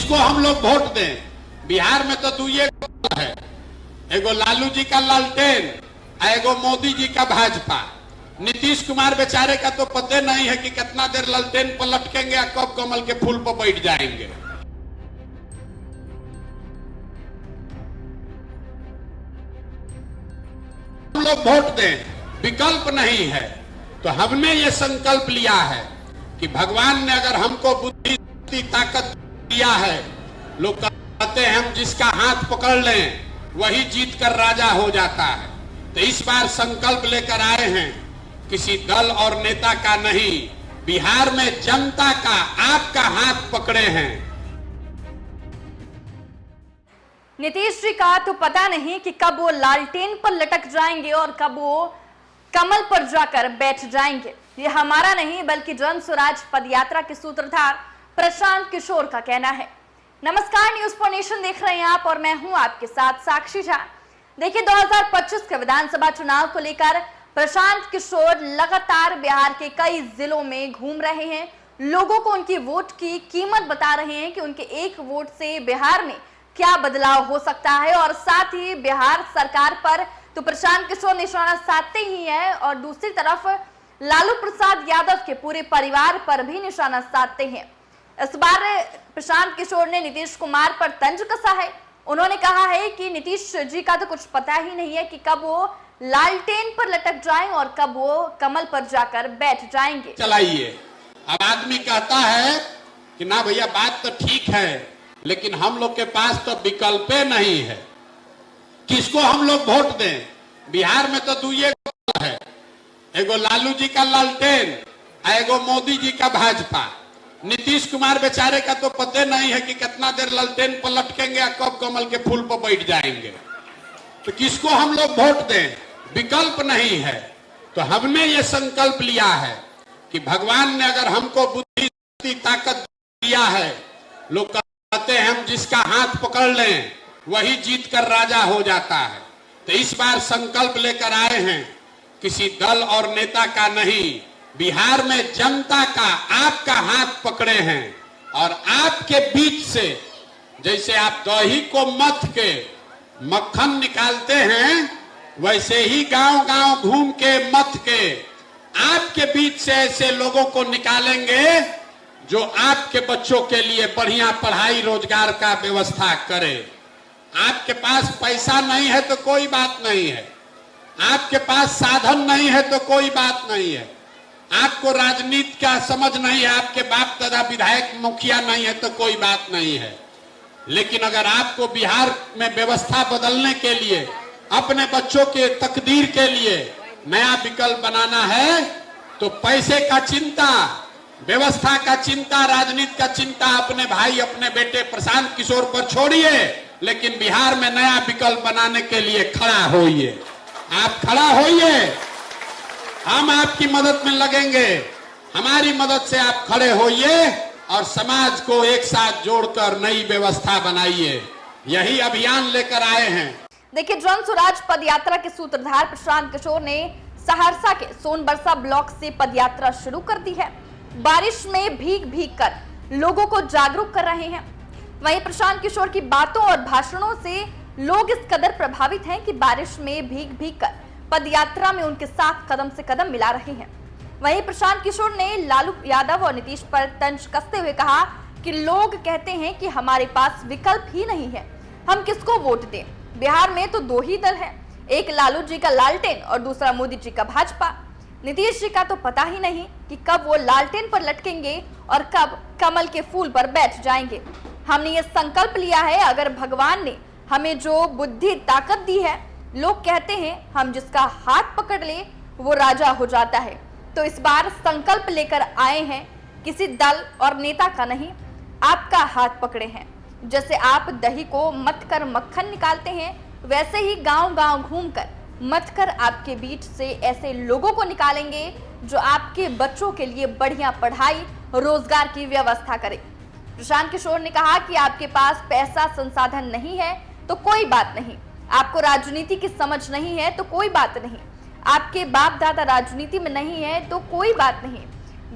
किसको हम लोग वोट दें? बिहार में तो दुए है, एगो लालू जी का लालटेन, एगो मोदी जी का भाजपा। नीतीश कुमार बेचारे का तो पता नहीं है कि कितना देर लालटेन पर लटकेंगे और कब कमल के फूल पर बैठ जाएंगे। हम लोग वोट दें, विकल्प नहीं है। तो हमने ये संकल्प लिया है कि भगवान ने अगर हमको बुद्धि ताकत दिया है, लोग कहते हैं हम जिसका हाथ पकड़ लें वही जीत कर राजा हो जाता है। तो इस बार संकल्प लेकर आए हैं, किसी दल और नेता का नहीं, बिहार में जनता का, आपका हाथ पकड़े हैं। नीतीश जी का तो पता नहीं कि कब वो लालटेन पर लटक जाएंगे और कब वो कमल पर जाकर बैठ जाएंगे। ये हमारा नहीं बल्कि जन स्वराज पदयात्रा के सूत्रधार प्रशांत किशोर का कहना है। नमस्कार, न्यूज फॉर नेशन देख रहे हैं आप और मैं हूं आपके साथ साक्षी झा। देखिए, 2025 के विधानसभा चुनाव को लेकर प्रशांत किशोर लगातार बिहार के कई जिलों में घूम रहे हैं, लोगों को उनकी वोट की कीमत बता रहे हैं कि उनके एक वोट से बिहार में क्या बदलाव हो सकता है। और साथ ही बिहार सरकार पर तो प्रशांत किशोर निशाना साधते ही है और दूसरी तरफ लालू प्रसाद यादव के पूरे परिवार पर भी निशाना साधते हैं। इस बार प्रशांत किशोर ने नीतीश कुमार पर तंज कसा है। उन्होंने कहा है कि नीतीश जी का तो कुछ पता ही नहीं है कि कब वो लालटेन पर लटक जाएं और कब वो कमल पर जाकर बैठ जाएंगे। चलाइए। अब आदमी कहता है कि ना भैया बात तो ठीक है, लेकिन हम लोग के पास तो विकल्प नहीं है, किसको हम लोग वोट दें? बिहार में तो दुए है, एगो लालू जी का लालटेन, एगो मोदी जी का भाजपा। नीतीश कुमार बेचारे का तो पता नहीं है कि कितना देर लालटेन पर लटकेंगे और कब कमल के फूल पर बैठ जाएंगे। तो किसको हम लोग वोट दें? विकल्प नहीं है। तो हमने ये संकल्प लिया है कि भगवान ने अगर हमको बुद्धि ताकत दिया है, लोग कहते हैं हम जिसका हाथ पकड़ लें वही जीत कर राजा हो जाता है। तो इस बार संकल्प लेकर आए हैं, किसी दल और नेता का नहीं, बिहार में जनता का, आपका हाथ पकड़े हैं। और आपके बीच से जैसे आप दही को मथ के मक्खन निकालते हैं, वैसे ही गांव गांव घूम के मथ के आपके बीच से ऐसे लोगों को निकालेंगे जो आपके बच्चों के लिए बढ़िया पढ़ाई रोजगार का व्यवस्था करे। आपके पास पैसा नहीं है तो कोई बात नहीं है, आपके पास साधन नहीं है तो कोई बात नहीं है, आपको राजनीति का समझ नहीं है, आपके बाप दादा विधायक मुखिया नहीं है तो कोई बात नहीं है। लेकिन अगर आपको बिहार में व्यवस्था बदलने के लिए, अपने बच्चों के तकदीर के लिए नया विकल्प बनाना है, तो पैसे का चिंता, व्यवस्था का चिंता, राजनीति का चिंता अपने भाई, अपने बेटे प्रशांत किशोर पर छोड़िए, लेकिन बिहार में नया विकल्प बनाने के लिए खड़ा होइए। आप खड़ा होइए, हम आपकी मदद में लगेंगे। हमारी मदद से आप खड़े होइए और समाज को एक साथ जोड़कर नई व्यवस्था बनाइए। यही अभियान लेकर आए हैं। देखिए, जन स्वराज पदयात्रा के सूत्रधार प्रशांत किशोर ने सहरसा के सोनबरसा ब्लॉक से पदयात्रा शुरू कर दी है। बारिश में भीग भीग कर लोगों को जागरूक कर रहे हैं। वहीं प्रशांत किशोर की बातों और भाषणों से लोग इस कदर प्रभावित हैं कि बारिश में भीग भीग कर पदयात्रा में उनके साथ कदम से कदम मिला रहे हैं। वहीं प्रशांत किशोर ने लालू यादव और नीतीश पर तंज कसते हुए कहा कि लोग कहते हैं कि हमारे पास विकल्प ही नहीं है, हम किसको वोट दें? बिहार में तो दो ही दल हैं, एक लालू जी का लालटेन और दूसरा मोदी जी का भाजपा। नीतीश जी का तो पता ही नहीं कि कब वो लालटेन पर लटकेंगे और कब कमल के फूल पर बैठ जाएंगे। हमने ये संकल्प लिया है, अगर भगवान ने हमें जो बुद्धि ताकत दी है, लोग कहते हैं हम जिसका हाथ पकड़ ले वो राजा हो जाता है। तो इस बार संकल्प लेकर आए हैं, किसी दल और नेता का नहीं, आपका हाथ पकड़े हैं। जैसे आप दही को मथ कर मक्खन निकालते हैं, वैसे ही गांव गांव घूमकर मथ कर आपके बीच से ऐसे लोगों को निकालेंगे जो आपके बच्चों के लिए बढ़िया पढ़ाई रोजगार की व्यवस्था करे। प्रशांत किशोर ने कहा कि आपके पास पैसा संसाधन नहीं है तो कोई बात नहीं, आपको राजनीति की समझ नहीं है तो कोई बात नहीं, आपके बाप दादा राजनीति में नहीं है तो कोई बात नहीं।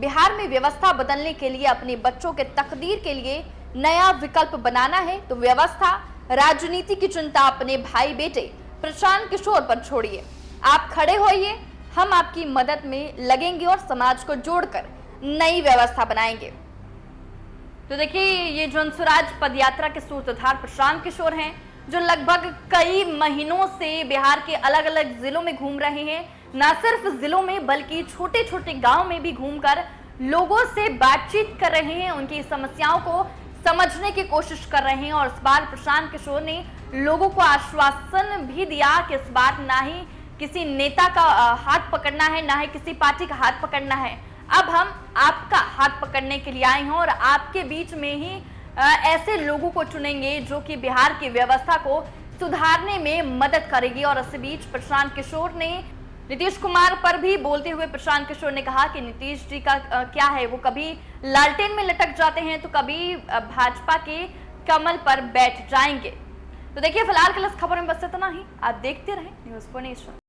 बिहार में व्यवस्था बदलने के लिए, अपने बच्चों के तकदीर के लिए नया विकल्प बनाना है तो व्यवस्था, राजनीति की चिंता अपने भाई बेटे प्रशांत किशोर पर छोड़िए। आप खड़े होइए, हम आपकी मदद में लगेंगे और समाज को जोड़कर नई व्यवस्था बनाएंगे। तो देखिए, ये जन स्वराज पदयात्रा के सूत्रधार प्रशांत किशोर हैं, जो लगभग कई महीनों से बिहार के अलग अलग जिलों में घूम रहे हैं। न सिर्फ जिलों में बल्कि छोटे छोटे गांव में भी घूमकर लोगों से बातचीत कर रहे हैं, उनकी समस्याओं को समझने की कोशिश कर रहे हैं। और इस बार प्रशांत किशोर ने लोगों को आश्वासन भी दिया कि इस बार ना ही किसी नेता का हाथ पकड़ना है, ना ही किसी पार्टी का हाथ पकड़ना है। अब हम आपका हाथ पकड़ने के लिए आए हैं और आपके बीच में ही ऐसे लोगों को चुनेंगे जो कि बिहार की व्यवस्था को सुधारने में मदद करेगी। और इस बीच प्रशांत किशोर ने नीतीश कुमार पर भी बोलते हुए प्रशांत किशोर ने कहा कि नीतीश जी का क्या है, वो कभी लालटेन में लटक जाते हैं तो कभी भाजपा के कमल पर बैठ जाएंगे। तो देखिए, फिलहाल के लिए इस खबर में बस इतना ही। आप देखते रहें न्यूज़ 4 नेशन।